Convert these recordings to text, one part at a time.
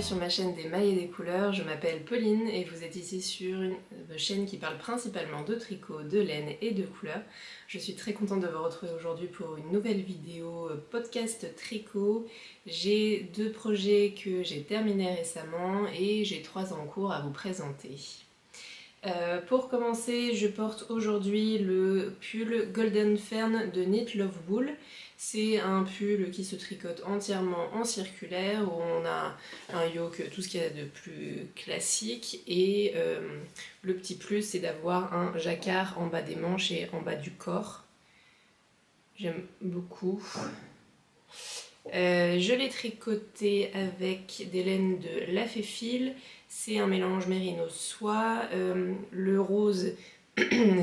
bienvenue sur ma chaîne des mailles et des couleurs. Je m'appelle Pauline et vous êtes ici sur une chaîne qui parle principalement de tricot, de laine et de couleurs. Je suis très contente de vous retrouver aujourd'hui pour une nouvelle vidéo podcast tricot. J'ai 2 projets que j'ai terminés récemment et j'ai 3 en cours à vous présenter. Pour commencer, je porte aujourd'hui le pull Golden Fern de Knit Love Wool. C'est un pull qui se tricote entièrement en circulaire, où on a un yoke, tout ce qu'il y a de plus classique, et le petit plus c'est d'avoir un jacquard en bas des manches et en bas du corps. J'aime beaucoup. Je l'ai tricoté avec des laines de La Féfile. C'est un mélange mérino soie. Le rose,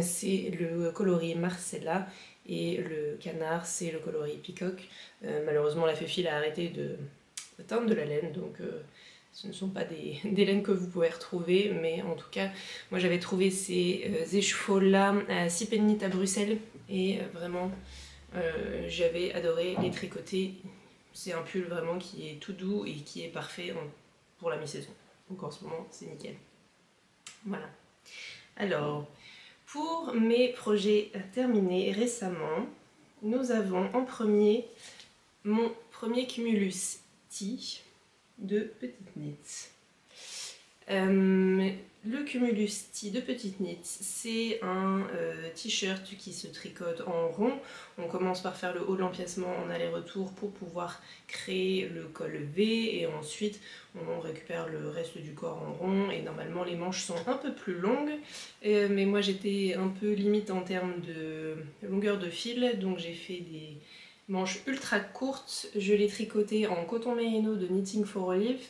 c'est le coloris Marcella. Et le canard, c'est le coloris Peacock. Malheureusement, La Féfile a arrêté de teindre de la laine, donc ce ne sont pas des laines que vous pouvez retrouver. Mais en tout cas, moi j'avais trouvé ces écheveaux-là à 6 pennies à Bruxelles. Et vraiment, j'avais adoré les tricoter. C'est un pull vraiment qui est tout doux et qui est parfait pour la mi-saison. Donc en ce moment, c'est nickel. Voilà. Alors, pour mes projets terminés récemment, nous avons en premier mon premier Cumulus Tee de Petite Knit. Le Cumulus Tee de Petite Knit, c'est un t-shirt qui se tricote en rond. On commence par faire le haut de l'empiècement en aller-retour pour pouvoir créer le col V et ensuite on récupère le reste du corps en rond et normalement les manches sont un peu plus longues, mais moi j'étais un peu limite en termes de longueur de fil, donc j'ai fait des manches ultra courtes. Je l'ai tricoté en coton mérino de Knitting for Olive.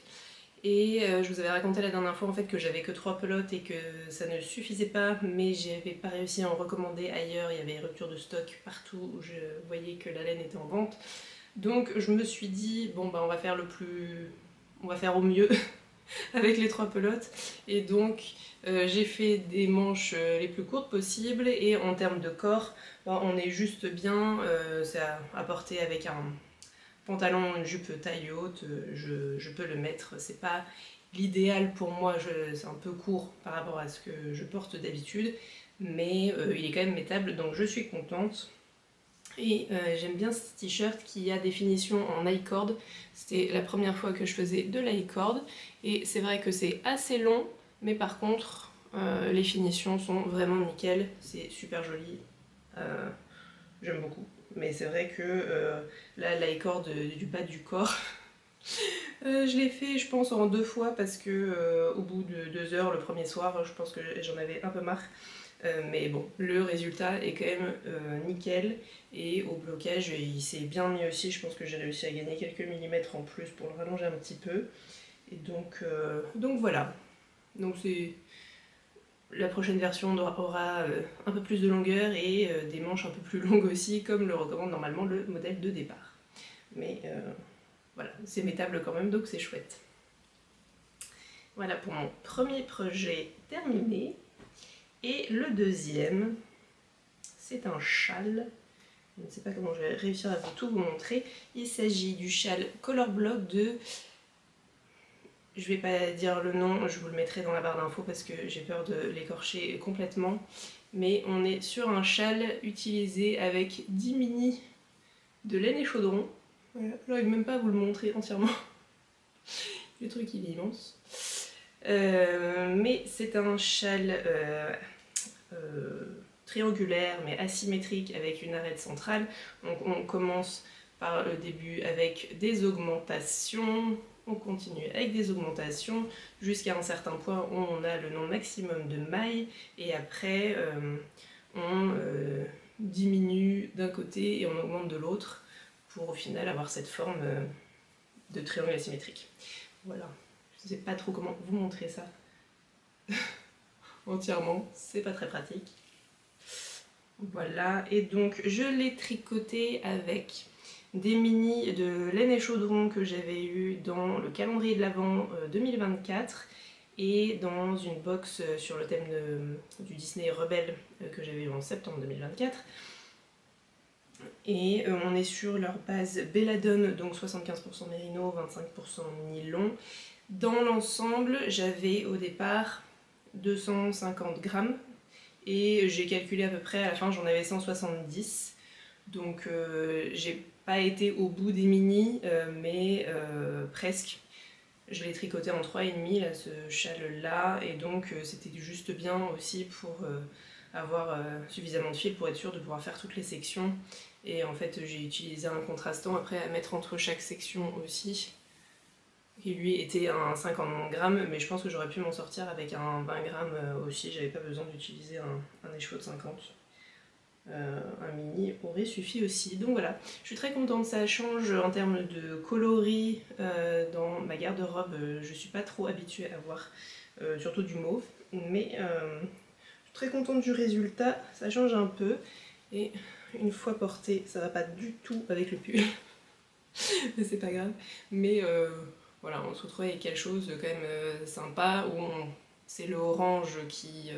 Et je vous avais raconté la dernière fois en fait que j'avais que 3 pelotes et que ça ne suffisait pas, mais j'avais pas réussi à en recommander ailleurs, il y avait rupture de stock partout où je voyais que la laine était en vente. Donc je me suis dit bon bah on va faire au mieux avec les 3 pelotes. Et donc j'ai fait des manches les plus courtes possibles et en termes de corps, bah, on est juste bien, c'est à porter avec un pantalon, une jupe taille haute, je peux le mettre. C'est pas l'idéal pour moi, c'est un peu court par rapport à ce que je porte d'habitude, mais il est quand même mettable, donc je suis contente. Et j'aime bien ce t-shirt qui a des finitions en I-cord. C'était la première fois que je faisais de l'I-cord, et c'est vrai que c'est assez long, mais par contre les finitions sont vraiment nickel, c'est super joli, j'aime beaucoup. Mais c'est vrai que là, l'I-cord du bas du corps, je l'ai fait je pense en 2 fois parce que au bout de 2 heures le premier soir, je pense que j'en avais un peu marre. Mais bon, le résultat est quand même nickel, et au blocage il s'est bien mis aussi. Je pense que j'ai réussi à gagner quelques millimètres en plus pour le rallonger un petit peu. Et donc voilà. Donc c'est... La prochaine version aura un peu plus de longueur et des manches un peu plus longues aussi, comme le recommande normalement le modèle de départ. Mais voilà, c'est mettable quand même, donc c'est chouette. Voilà pour mon premier projet terminé. Et le deuxième, c'est un châle. Je ne sais pas comment je vais réussir à tout vous montrer. Il s'agit du châle Color Block de... Je vais pas dire le nom, je vous le mettrai dans la barre d'infos parce que j'ai peur de l'écorcher complètement. Mais on est sur un châle utilisé avec 10 mini de laine et chaudron. Voilà, j'arrive même pas à vous le montrer entièrement. Le truc il est immense. Mais c'est un châle triangulaire mais asymétrique avec une arête centrale. Donc on commence par le début avec des augmentations. On continue avec des augmentations jusqu'à un certain point où on a le nombre maximum de mailles, et après on diminue d'un côté et on augmente de l'autre pour au final avoir cette forme de triangle asymétrique. Voilà, je ne sais pas trop comment vous montrer ça entièrement, c'est pas très pratique. Voilà, et donc je l'ai tricoté avec des mini de laine et chaudron que j'avais eu dans le calendrier de l'Avent 2024 et dans une box sur le thème du Disney Rebelle que j'avais eu en septembre 2024. Et on est sur leur base Belladone, donc 75% mérino, 25% nylon. Dans l'ensemble, j'avais au départ 250 grammes et j'ai calculé à peu près, à la fin j'en avais 170. Donc j'ai pas été au bout des mini, mais presque. Je l'ai tricoté en 3,5 là, ce châle là, et donc c'était juste bien aussi pour avoir suffisamment de fil pour être sûr de pouvoir faire toutes les sections. Et en fait j'ai utilisé un contrastant après à mettre entre chaque section aussi, qui lui était un 50 grammes, mais je pense que j'aurais pu m'en sortir avec un 20 grammes aussi, j'avais pas besoin d'utiliser un écheveau de 50. Un mini aurait suffi aussi. Donc voilà, je suis très contente, ça change en termes de coloris dans ma garde-robe. Je suis pas trop habituée à voir, surtout du mauve, mais je suis très contente du résultat, ça change un peu. Et une fois porté, ça va pas du tout avec le pull, mais c'est pas grave. Mais voilà, on se retrouve avec quelque chose quand même sympa, où c'est le orange qui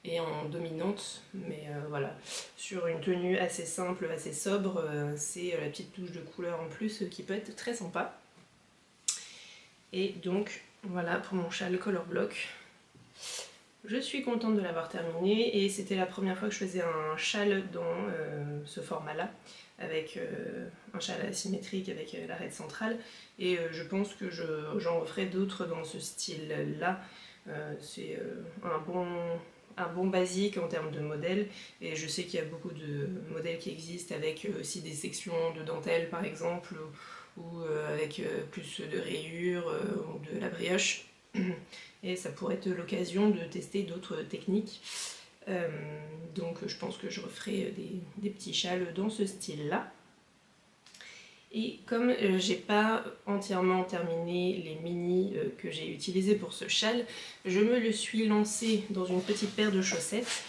est en dominante, mais voilà, sur une tenue assez simple, assez sobre, c'est la petite touche de couleur en plus qui peut être très sympa. Et donc voilà pour mon châle Color Block. Je suis contente de l'avoir terminé et c'était la première fois que je faisais un châle dans ce format-là, avec un châle asymétrique avec l'arête centrale, et je pense que j'en referai d'autres dans ce style-là. C'est un bon basique en termes de modèles, et je sais qu'il y a beaucoup de modèles qui existent avec aussi des sections de dentelle par exemple, ou avec plus de rayures ou de la brioche. Et ça pourrait être l'occasion de tester d'autres techniques. Donc je pense que je referai des petits châles dans ce style-là. Et comme j'ai pas entièrement terminé les mini que j'ai utilisés pour ce châle, je me le suis lancé dans une petite paire de chaussettes.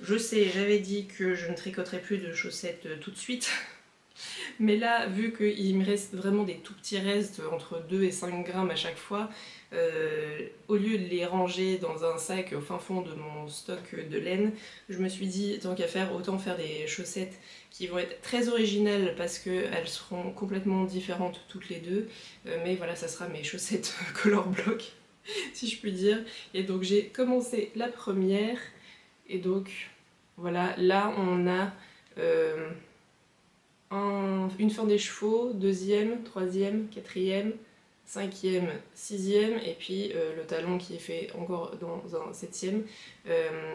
Je sais, j'avais dit que je ne tricoterais plus de chaussettes tout de suite. Mais là, vu qu'il me reste vraiment des tout petits restes, entre 2 et 5 grammes à chaque fois, au lieu de les ranger dans un sac au fin fond de mon stock de laine, je me suis dit, tant qu'à faire, autant faire des chaussettes qui vont être très originales parce qu'elles seront complètement différentes toutes les deux. Mais voilà, ça sera mes chaussettes Color Block, si je puis dire. Et donc j'ai commencé la première, et donc voilà, là on a une fin des chevaux, deuxième, troisième, quatrième, cinquième, sixième, et puis le talon qui est fait encore dans un septième.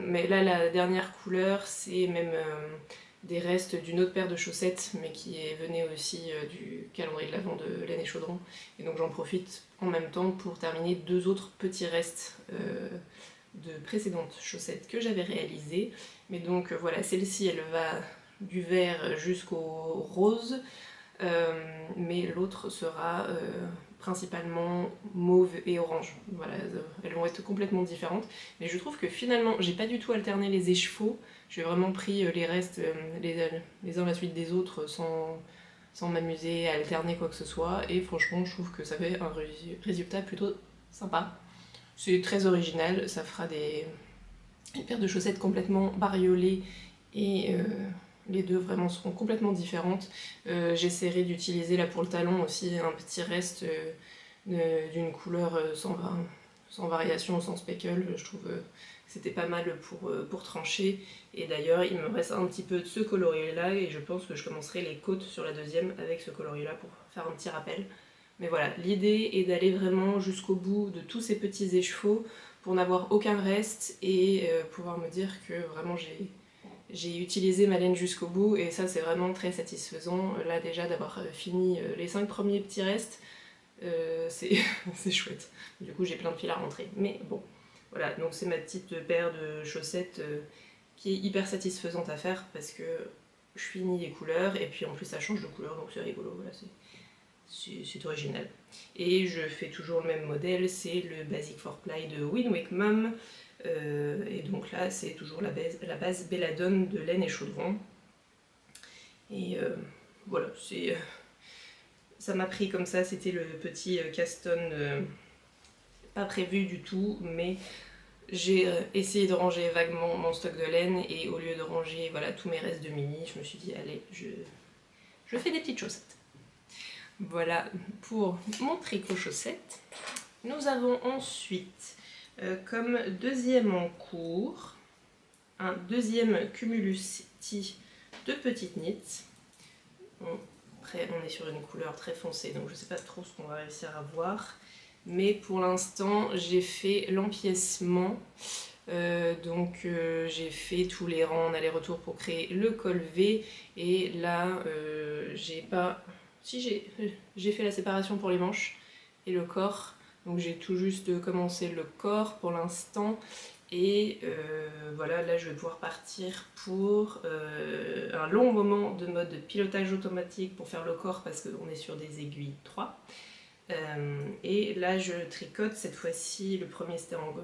Mais là, la dernière couleur, c'est même des restes d'une autre paire de chaussettes, mais qui venait aussi du calendrier de l'Avent de Laine et Chaudron. Et donc j'en profite en même temps pour terminer deux autres petits restes de précédentes chaussettes que j'avais réalisées. Mais donc voilà, celle-ci, elle va du vert jusqu'au rose, mais l'autre sera principalement mauve et orange. Voilà, elles vont être complètement différentes, mais je trouve que finalement j'ai pas du tout alterné les écheveaux, j'ai vraiment pris les restes les uns à la suite des autres sans m'amuser à alterner quoi que ce soit, et franchement je trouve que ça fait un résultat plutôt sympa. C'est très original, ça fera une paire de chaussettes complètement bariolées, et les deux vraiment seront complètement différentes. J'essaierai d'utiliser là pour le talon aussi un petit reste d'une couleur sans variation, sans speckle. Je trouve que c'était pas mal pour trancher. Et d'ailleurs il me reste un petit peu de ce coloris là, et je pense que je commencerai les côtes sur la deuxième avec ce coloris là pour faire un petit rappel. Mais voilà, l'idée est d'aller vraiment jusqu'au bout de tous ces petits écheveaux pour n'avoir aucun reste et pouvoir me dire que vraiment j'ai utilisé ma laine jusqu'au bout, et ça c'est vraiment très satisfaisant. Là déjà d'avoir fini les 5 premiers petits restes, c'est chouette. Du coup j'ai plein de fils à rentrer, mais bon. Voilà, donc c'est ma petite paire de chaussettes qui est hyper satisfaisante à faire parce que je finis les couleurs et puis en plus ça change de couleur, donc c'est rigolo. Voilà, c'est original. Et je fais toujours le même modèle, c'est le Basic 4-ply de Winwick Mum. Et donc là c'est toujours la base Belladone de Laine et Chaudron. Et voilà, ça m'a pris comme ça, c'était le petit caston pas prévu du tout, mais j'ai essayé de ranger vaguement mon stock de laine, et au lieu de ranger voilà, tous mes restes de mini, je me suis dit allez, je fais des petites chaussettes. Voilà pour mon tricot chaussette. Nous avons ensuite, comme deuxième en cours, un deuxième Cumulus Tea de petites nits. Après, on est sur une couleur très foncée, donc je ne sais pas trop ce qu'on va réussir à voir. Mais pour l'instant, j'ai fait l'empiècement. J'ai fait tous les rangs en aller-retour pour créer le col V. Et là, j'ai pas... Si, j'ai fait la séparation pour les manches et le corps. Donc j'ai tout juste commencé le corps pour l'instant. Et voilà, là je vais pouvoir partir pour un long moment de mode pilotage automatique pour faire le corps parce qu'on est sur des aiguilles 3. Et là je tricote cette fois-ci, le premier c'était en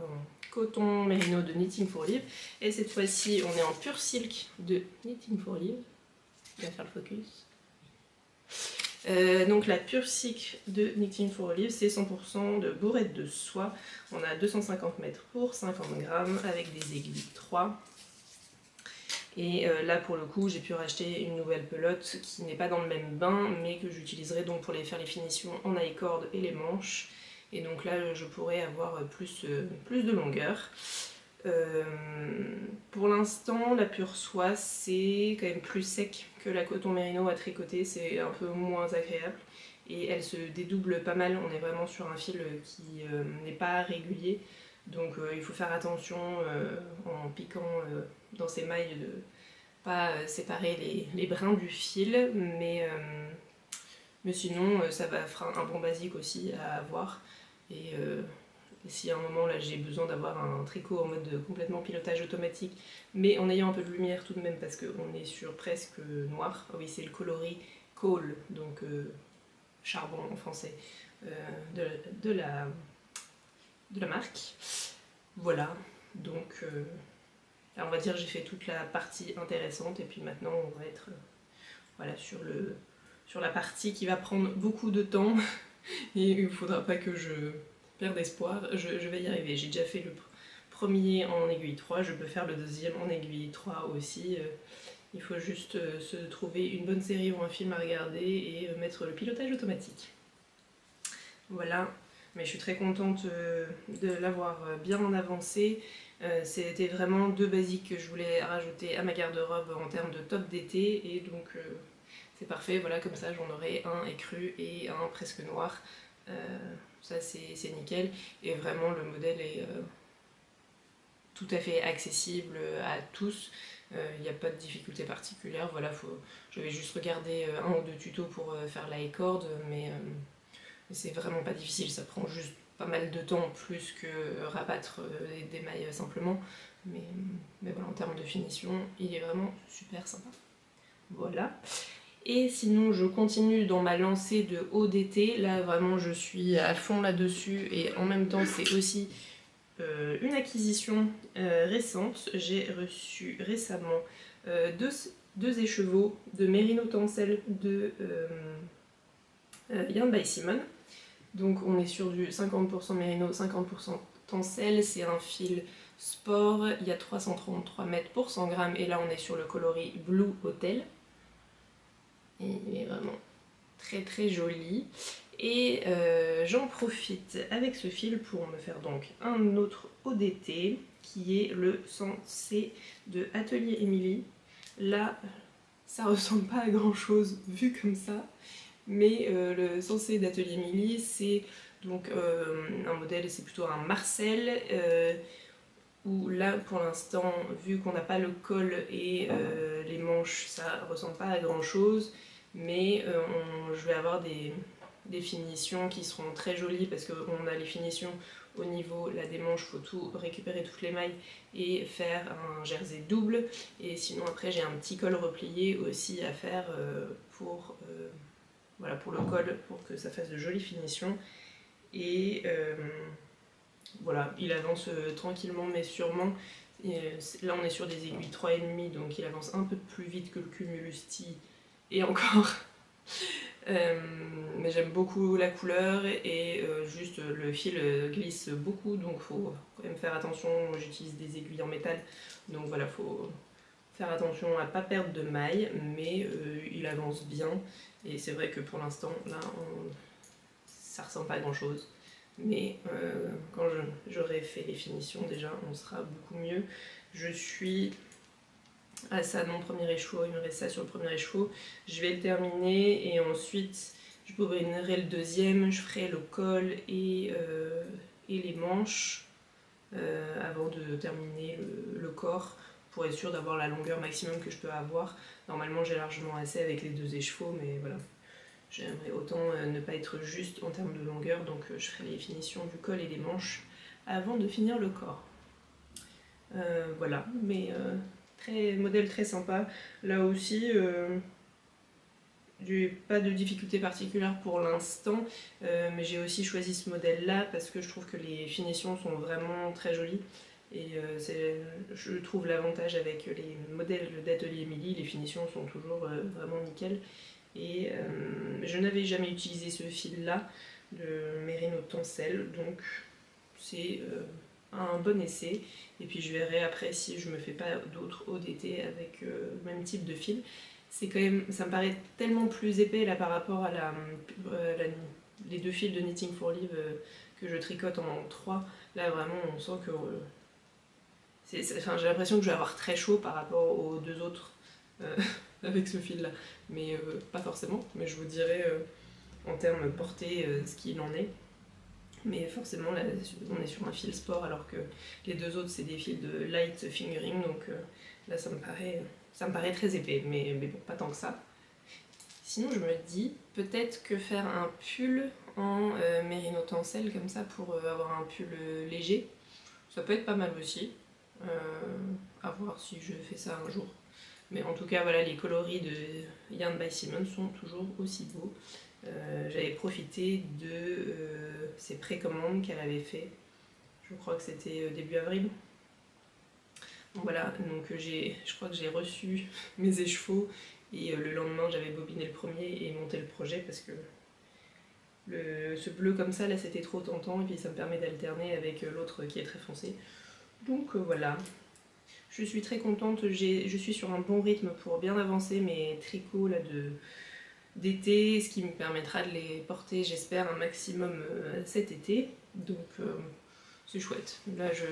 coton mérino de Knitting for Live. Et cette fois-ci on est en pur silk de Knitting for Live. Je vais faire le focus. Donc la pure silk de Knitting for Live, c'est 100% de bourrette de soie. On a 250 mètres pour 50 grammes avec des aiguilles 3. Et là pour le coup j'ai pu racheter une nouvelle pelote qui n'est pas dans le même bain mais que j'utiliserai donc pour faire les finitions en high-cord et les manches. Et donc là je pourrais avoir plus de longueur. Pour l'instant la pure soie c'est quand même plus sec que la coton mérino à tricoter, c'est un peu moins agréable et elle se dédouble pas mal. On est vraiment sur un fil qui n'est pas régulier, donc il faut faire attention en piquant dans ses mailles de pas séparer les brins du fil, mais sinon ça fera un bon basique aussi à avoir. Et si à un moment là j'ai besoin d'avoir un tricot en mode complètement pilotage automatique mais en ayant un peu de lumière tout de même parce qu'on est sur presque noir, oui c'est le coloris coal, donc charbon en français, de la marque. Voilà, donc là on va dire j'ai fait toute la partie intéressante et puis maintenant on va être voilà, sur la partie qui va prendre beaucoup de temps et il ne faudra pas que je perde espoir, je vais y arriver. J'ai déjà fait le premier en aiguille 3, je peux faire le deuxième en aiguille 3 aussi. Il faut juste se trouver une bonne série ou un film à regarder et mettre le pilotage automatique. Voilà, mais je suis très contente de l'avoir bien avancé. C'était vraiment deux basiques que je voulais rajouter à ma garde-robe en termes de top d'été et donc c'est parfait, voilà, comme ça j'en aurai un écru et un presque noir. Ça c'est nickel et vraiment le modèle est tout à fait accessible à tous. Il n'y a pas de difficulté particulière. Voilà, je vais juste regarder un ou deux tutos pour faire la high-cord, mais c'est vraiment pas difficile, ça prend juste pas mal de temps plus que rabattre des mailles simplement, mais voilà, en termes de finition il est vraiment super sympa. Voilà. Et sinon je continue dans ma lancée de haut d'été, là vraiment je suis à fond là-dessus et en même temps c'est aussi une acquisition récente. J'ai reçu récemment deux écheveaux de Merino Tencel de Yarn by Simon. Donc on est sur du 50% Merino, 50% Tencel, c'est un fil sport, il y a 333 mètres pour 100 grammes et là on est sur le coloris Blue Hotel. Et il est vraiment très très joli. Et j'en profite avec ce fil pour me faire donc un autre ODT qui est le Sensé de Atelier Émilie. Là, ça ressemble pas à grand chose vu comme ça, mais le Sensé d'Atelier Émilie, c'est donc un modèle, c'est plutôt un Marcel, où là pour l'instant, vu qu'on n'a pas le col et les manches, ça ressemble pas à grand chose, mais je vais avoir des finitions qui seront très jolies parce qu'on a les finitions au niveau là, des manches, il faut tout récupérer toutes les mailles et faire un jersey double. Et sinon après j'ai un petit col replié aussi à faire voilà, pour le col, pour que ça fasse de jolies finitions. Et voilà, il avance tranquillement mais sûrement. Et, là on est sur des aiguilles 3,5, donc il avance un peu plus vite que le Cumulus Tea et encore. Mais j'aime beaucoup la couleur et juste le fil glisse beaucoup, donc faut quand même faire attention. J'utilise des aiguilles en métal, donc voilà, faut faire attention à ne pas perdre de mailles, mais il avance bien et c'est vrai que pour l'instant là ça ressemble pas à grand chose, mais quand j'aurai fait les finitions déjà on sera beaucoup mieux. Je suis à ça de mon premier écheveau, il me reste ça sur le premier écheveau, je vais le terminer et ensuite je bobinerai le deuxième, je ferai le col et les manches avant de terminer le corps pour être sûr d'avoir la longueur maximum que je peux avoir. Normalement j'ai largement assez avec les 2 écheveaux, mais voilà, j'aimerais autant ne pas être juste en termes de longueur, donc je ferai les finitions du col et des manches avant de finir le corps. Voilà, mais modèle très sympa. Là aussi, j'ai pas de difficulté particulière pour l'instant, mais j'ai aussi choisi ce modèle là parce que je trouve que les finitions sont vraiment très jolies. Et je trouve l'avantage avec les modèles d'Atelier Émilie, les finitions sont toujours vraiment nickel. Et je n'avais jamais utilisé ce fil là, le Merino Tencel, donc c'est un bon essai. Et puis je verrai après si je me fais pas d'autres ODT avec le même type de fil. C'est quand même, ça me paraît tellement plus épais là par rapport à les 2 fils de Knitting for Live que je tricote en 3. Là vraiment on sent que enfin, j'ai l'impression que je vais avoir très chaud par rapport aux 2 autres avec ce fil là, mais pas forcément, mais je vous dirai en termes portée ce qu'il en est. Mais forcément là on est sur un fil sport alors que les 2 autres c'est des fils de light fingering, donc là ça me paraît très épais, mais bon, pas tant que ça. Sinon je me dis peut-être que faire un pull en Merino Tencel comme ça pour avoir un pull léger, ça peut être pas mal aussi. À voir si je fais ça un jour. Mais en tout cas voilà, les coloris de Yarn by Simone sont toujours aussi beaux. J'avais profité de ces précommandes qu'elle avait fait, je crois que c'était début avril. Donc voilà, donc je crois que j'ai reçu mes écheveaux et le lendemain j'avais bobiné le premier et monté le projet parce que ce bleu comme ça là c'était trop tentant et puis ça me permet d'alterner avec l'autre qui est très foncé. Donc voilà, je suis très contente, je suis sur un bon rythme pour bien avancer mes tricots là d'été, ce qui me permettra de les porter j'espère un maximum cet été, donc c'est chouette. Là je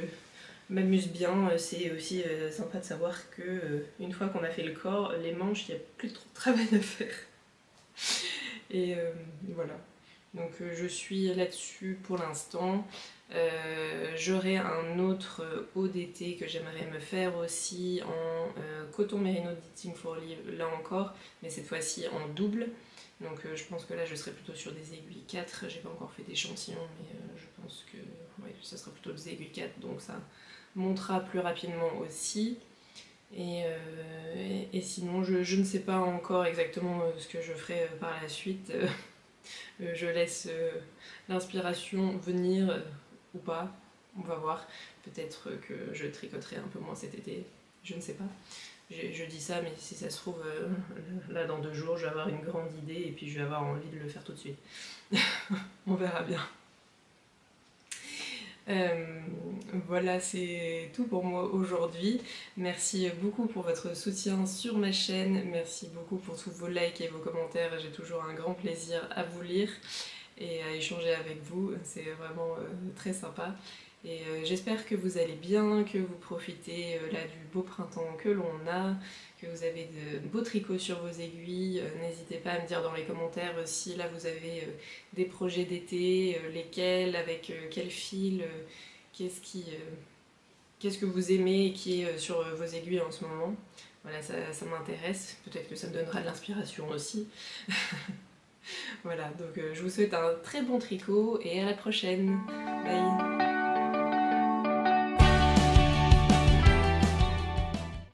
m'amuse bien, c'est aussi sympa de savoir que une fois qu'on a fait le corps, les manches, il n'y a plus trop de travail à faire. Et voilà, donc je suis là-dessus pour l'instant. J'aurai un autre ODT que j'aimerais me faire aussi en coton Merino Knitting for Live, là encore, mais cette fois-ci en double. Donc je pense que là je serai plutôt sur des aiguilles 4, j'ai pas encore fait d'échantillon, mais je pense que ouais, ça sera plutôt des aiguilles 4, donc ça montera plus rapidement aussi. Et sinon je ne sais pas encore exactement ce que je ferai par la suite. Je laisse l'inspiration venir ou pas, on va voir. Peut-être que je tricoterai un peu moins cet été, je ne sais pas. Je dis ça, mais si ça se trouve, là dans 2 jours, je vais avoir une grande idée et puis je vais avoir envie de le faire tout de suite. On verra bien. Voilà, c'est tout pour moi aujourd'hui. Merci beaucoup pour votre soutien sur ma chaîne. Merci beaucoup pour tous vos likes et vos commentaires. J'ai toujours un grand plaisir à vous lire et à échanger avec vous. C'est vraiment très sympa. Et j'espère que vous allez bien, que vous profitez là du beau printemps que l'on a, que vous avez de beaux tricots sur vos aiguilles. N'hésitez pas à me dire dans les commentaires si là vous avez des projets d'été, lesquels, avec quel fil, qu'est-ce que vous aimez qui est sur vos aiguilles en ce moment. Voilà, ça m'intéresse, peut-être que ça me donnera de l'inspiration aussi. Voilà, donc je vous souhaite un très bon tricot et à la prochaine. Bye.